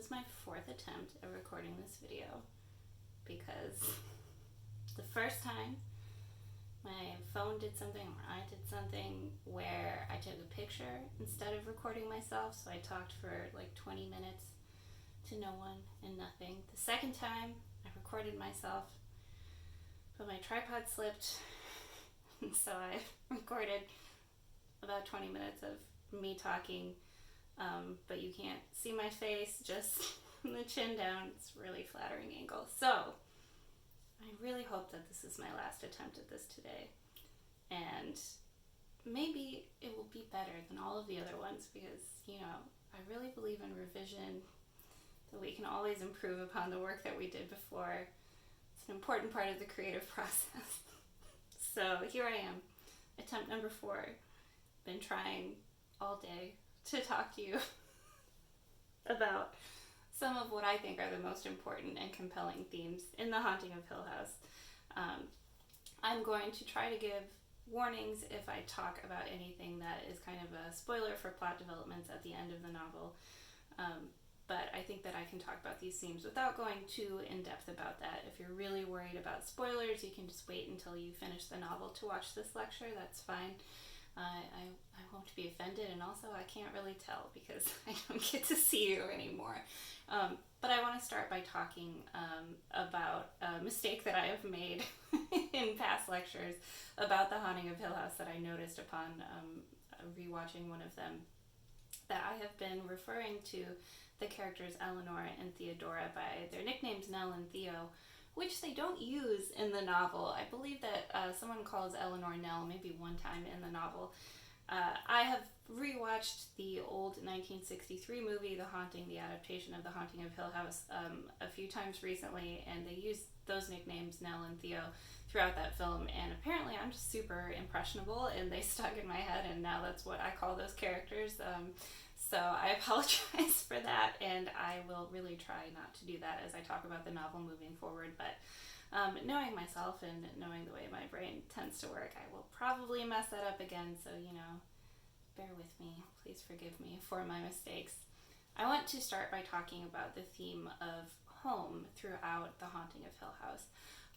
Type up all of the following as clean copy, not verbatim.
is my fourth attempt at recording this video because the first time my phone did something or I did something where I took a picture instead of recording myself, so I talked for like 20 minutes to no one and nothing. The second time I recorded myself, but my tripod slipped, so I recorded about 20 minutes of me talking, but you can't see my face, just the chin down. It's a really flattering angle. So I really hope that this is my last attempt at this today, and maybe it will be better than all of the other ones because, I really believe in revision, that we can always improve upon the work that we did before. It's an important part of the creative process. So here I am, attempt number 4. Been trying all day to talk to you about some of what I think are the most important and compelling themes in The Haunting of Hill House. I'm going to try to give warnings if I talk about anything that is kind of a spoiler for plot developments at the end of the novel. But I think that I can talk about these themes without going too in-depth about that. If you're really worried about spoilers, you can just wait until you finish the novel to watch this lecture. That's fine. I won't be offended, and also I can't really tell because I don't get to see you anymore. But I want to start by talking about a mistake that I have made in past lectures about The Haunting of Hill House that I noticed upon rewatching one of them, that I have been referring to the characters Eleanor and Theodora by their nicknames Nell and Theo, which they don't use in the novel. I believe that someone calls Eleanor Nell maybe one time in the novel. I have rewatched the old 1963 movie, The Haunting, the adaptation of The Haunting of Hill House, a few times recently, and they used those nicknames, Nell and Theo, throughout that film, and apparently I'm just super impressionable, and they stuck in my head, and now that's what I call those characters. So I apologize for that, and I will really try not to do that as I talk about the novel moving forward, but knowing myself and knowing the way my brain tends to work, I will probably mess that up again, so, bear with me. Please forgive me for my mistakes. I want to start by talking about the theme of home throughout The Haunting of Hill House.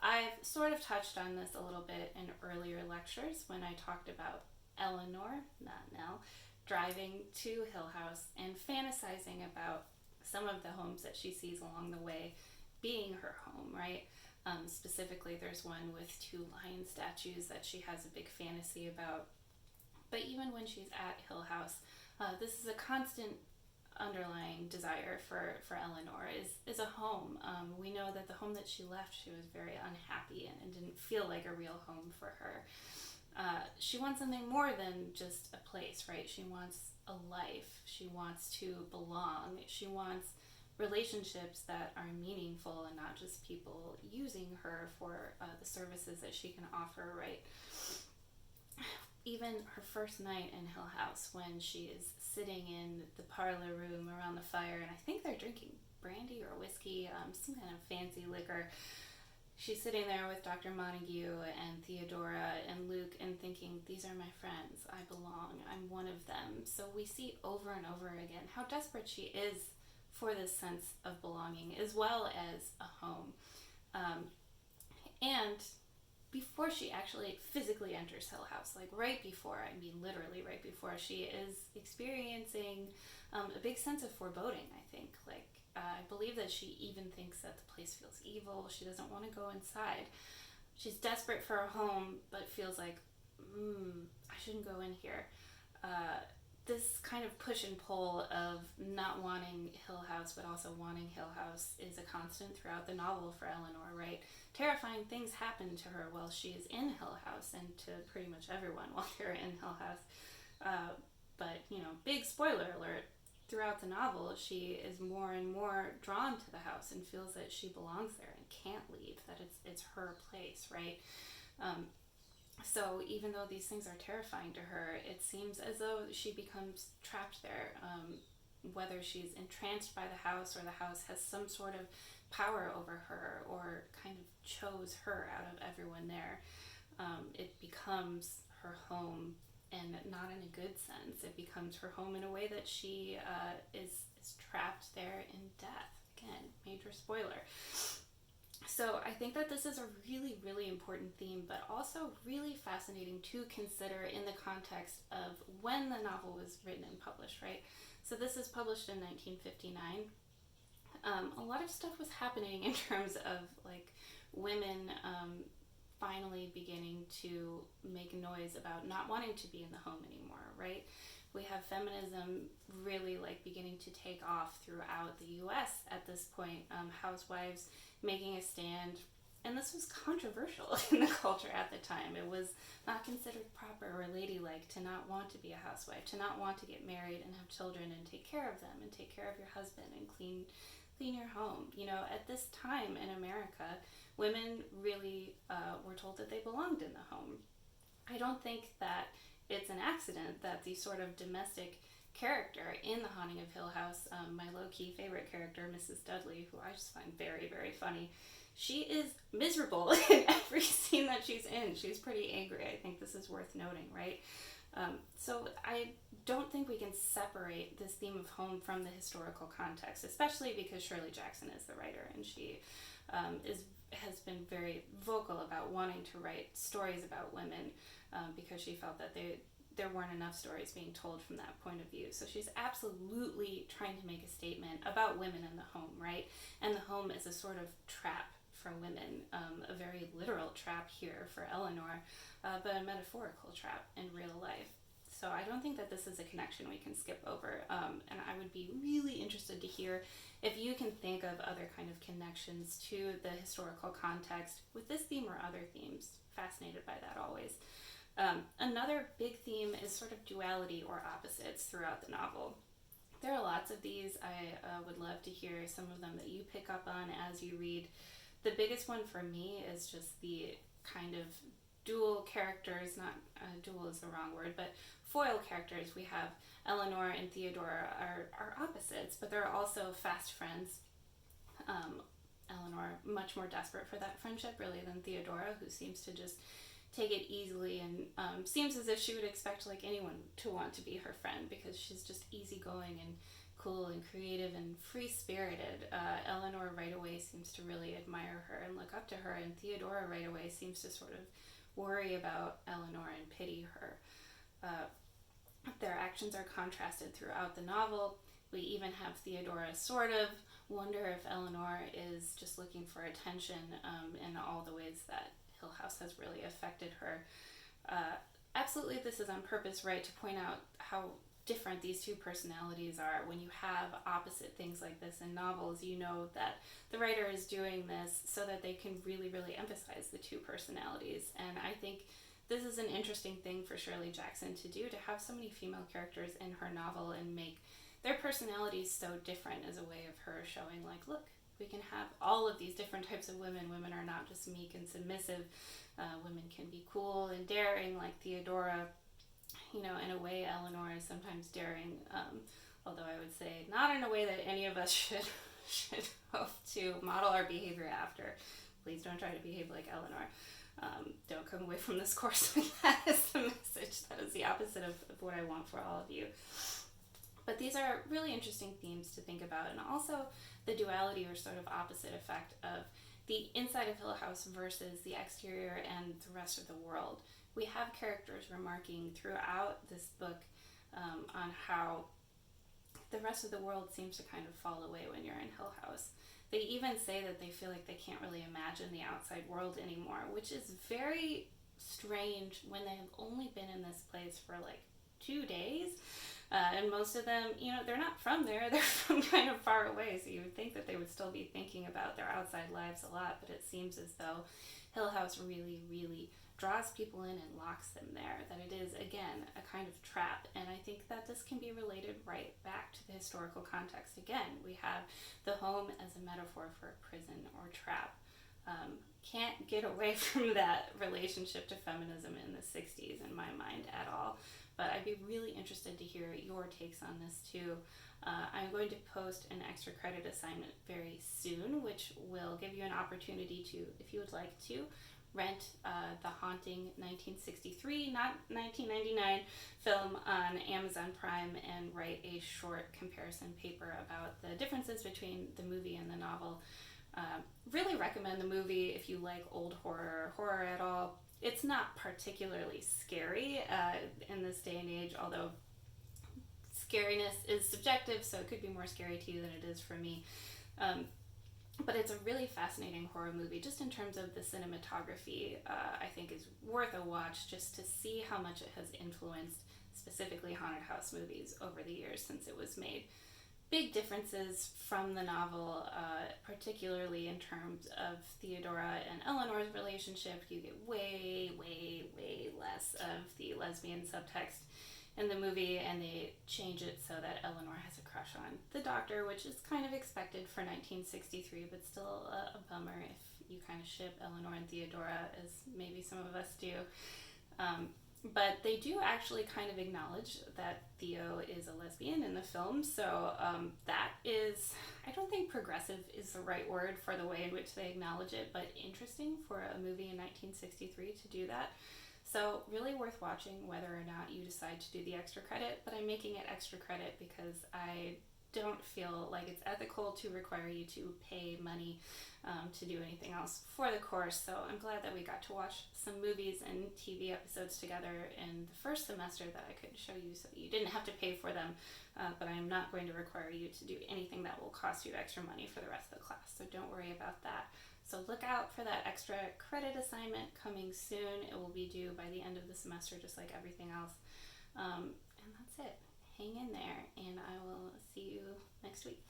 I've sort of touched on this a little bit in earlier lectures when I talked about Eleanor, not Nell, driving to Hill House and fantasizing about some of the homes that she sees along the way being her home, right? Specifically, there's one with 2 lion statues that she has a big fantasy about. But even when she's at Hill House, this is a constant underlying desire for Eleanor is a home. We know that the home that she left, she was very unhappy in and didn't feel like a real home for her. She wants something more than just a place, right? She wants a life. She wants to belong. She wants relationships that are meaningful and not just people using her for the services that she can offer, right? Even her first night in Hill House, when she is sitting in the parlor room around the fire, and I think they're drinking brandy or whiskey, some kind of fancy liquor. She's sitting there with Dr. Montague and Theodora and Luke and thinking, these are my friends, I belong, I'm one of them. So we see over and over again how desperate she is for this sense of belonging as well as a home. And before she actually physically enters Hill House, like literally right before, she is experiencing a big sense of foreboding, I think. I believe that she even thinks that the place feels evil. She doesn't want to go inside. She's desperate for a home, but feels like, I shouldn't go in here. This kind of push and pull of not wanting Hill House, but also wanting Hill House is a constant throughout the novel for Eleanor, right? Terrifying things happen to her while she is in Hill House, and to pretty much everyone while they're in Hill House. But, big spoiler alert, throughout the novel, she is more and more drawn to the house and feels that she belongs there and can't leave, that it's her place, right? So even though these things are terrifying to her, it seems as though she becomes trapped there, whether she's entranced by the house or the house has some sort of power over her or kind of chose her out of everyone there. It becomes her home, and not in a good sense. It becomes her home in a way that she is trapped there in death. Again, major spoiler. So I think that this is a really, really important theme, but also really fascinating to consider in the context of when the novel was written and published, right? So this is published in 1959. A lot of stuff was happening in terms of like women finally beginning to make noise about not wanting to be in the home anymore, right? We have feminism really like beginning to take off throughout the US at this point. Housewives making a stand, and this was controversial in the culture at the time. It was not considered proper or ladylike to not want to be a housewife, to not want to get married and have children and take care of them and take care of your husband and clean your home. You know, at this time in America, women really were told that they belonged in the home. I don't think that it's an accident that the sort of domestic character in The Haunting of Hill House, my low-key favorite character, Mrs. Dudley, who I just find very, very funny, she is miserable in every scene that she's in. She's pretty angry. I think this is worth noting, right? So I don't think we can separate this theme of home from the historical context, especially because Shirley Jackson is the writer, and she has been very vocal about wanting to write stories about women because she felt that there weren't enough stories being told from that point of view. So she's absolutely trying to make a statement about women in the home, right? And the home is a sort of trap for women, a very literal trap here for Eleanor, but a metaphorical trap in real life. So I don't think that this is a connection we can skip over. And I would be really interested to hear if you can think of other kind of connections to the historical context with this theme or other themes. Fascinated by that always. Another big theme is sort of duality or opposites throughout the novel. There are lots of these. I would love to hear some of them that you pick up on as you read. The biggest one for me is just the kind of dual characters, not dual is the wrong word, but foil characters. We have Eleanor and Theodora are opposites, but they're also fast friends. Eleanor much more desperate for that friendship really than Theodora, who seems to just take it easily and seems as if she would expect like anyone to want to be her friend because she's just easygoing and cool and creative and free-spirited. Eleanor right away seems to really admire her and look up to her, and Theodora right away seems to sort of worry about Eleanor and pity her. Their actions are contrasted throughout the novel. We even have Theodora sort of wonder if Eleanor is just looking for attention in all the ways that Hill House has really affected her. Absolutely, this is on purpose, right, to point out how different these two personalities are. When you have opposite things like this in novels, you know that the writer is doing this so that they can really, really emphasize the two personalities. And I think this is an interesting thing for Shirley Jackson to do, to have so many female characters in her novel and make their personalities so different as a way of her showing like, look, we can have all of these different types of women. Women are not just meek and submissive. Women can be cool and daring like Theodora. You know, in a way, Eleanor is sometimes daring, although I would say not in a way that any of us should hope to model our behavior after. Please don't try to behave like Eleanor. Don't come away from this course with that as the message. That is the opposite of what I want for all of you. But these are really interesting themes to think about, and also the duality or sort of opposite effect of the inside of Hill House versus the exterior and the rest of the world. We have characters remarking throughout this book on how the rest of the world seems to kind of fall away when you're in Hill House. They even say that they feel like they can't really imagine the outside world anymore, which is very strange when they have only been in this place for like 2 days. And most of them, you know, they're not from there, they're from kind of far away, so you would think that they would still be thinking about their outside lives a lot, but it seems as though Hill House really, really draws people in and locks them there, that it is, again, a kind of trap. And I think that this can be related right back to the historical context. Again, we have the home as a metaphor for a prison or trap. Can't get away from that relationship to feminism in the 60s in my mind at all. But I'd be really interested to hear your takes on this too. I'm going to post an extra credit assignment very soon, which will give you an opportunity to, if you would like to, rent the Haunting 1963, not 1999 film on Amazon Prime and write a short comparison paper about the differences between the movie and the novel. Really recommend the movie if you like old horror at all. It's not particularly scary in this day and age, although scariness is subjective, so it could be more scary to you than it is for me. But it's a really fascinating horror movie, just in terms of the cinematography. I think is worth a watch, just to see how much it has influenced specifically haunted house movies over the years since it was made. Big differences from the novel, particularly in terms of Theodora and Eleanor's relationship. You get way less of the lesbian subtext in the movie, and they change it so that Eleanor has a crush on the doctor, which is kind of expected for 1963, but still a bummer if you kind of ship Eleanor and Theodora, as maybe some of us do. But they do actually kind of acknowledge that Theo is a lesbian in the film, so that is, I don't think progressive is the right word for the way in which they acknowledge it, but interesting for a movie in 1963 to do that. So really worth watching whether or not you decide to do the extra credit, but I'm making it extra credit because I don't feel like it's ethical to require you to pay money to do anything else for the course. So I'm glad that we got to watch some movies and TV episodes together in the first semester that I could show you so that you didn't have to pay for them, but I'm not going to require you to do anything that will cost you extra money for the rest of the class, so don't worry about that. So look out for that extra credit assignment coming soon. It will be due by the end of the semester, just like everything else. And that's it. Hang in there, and I will see you next week.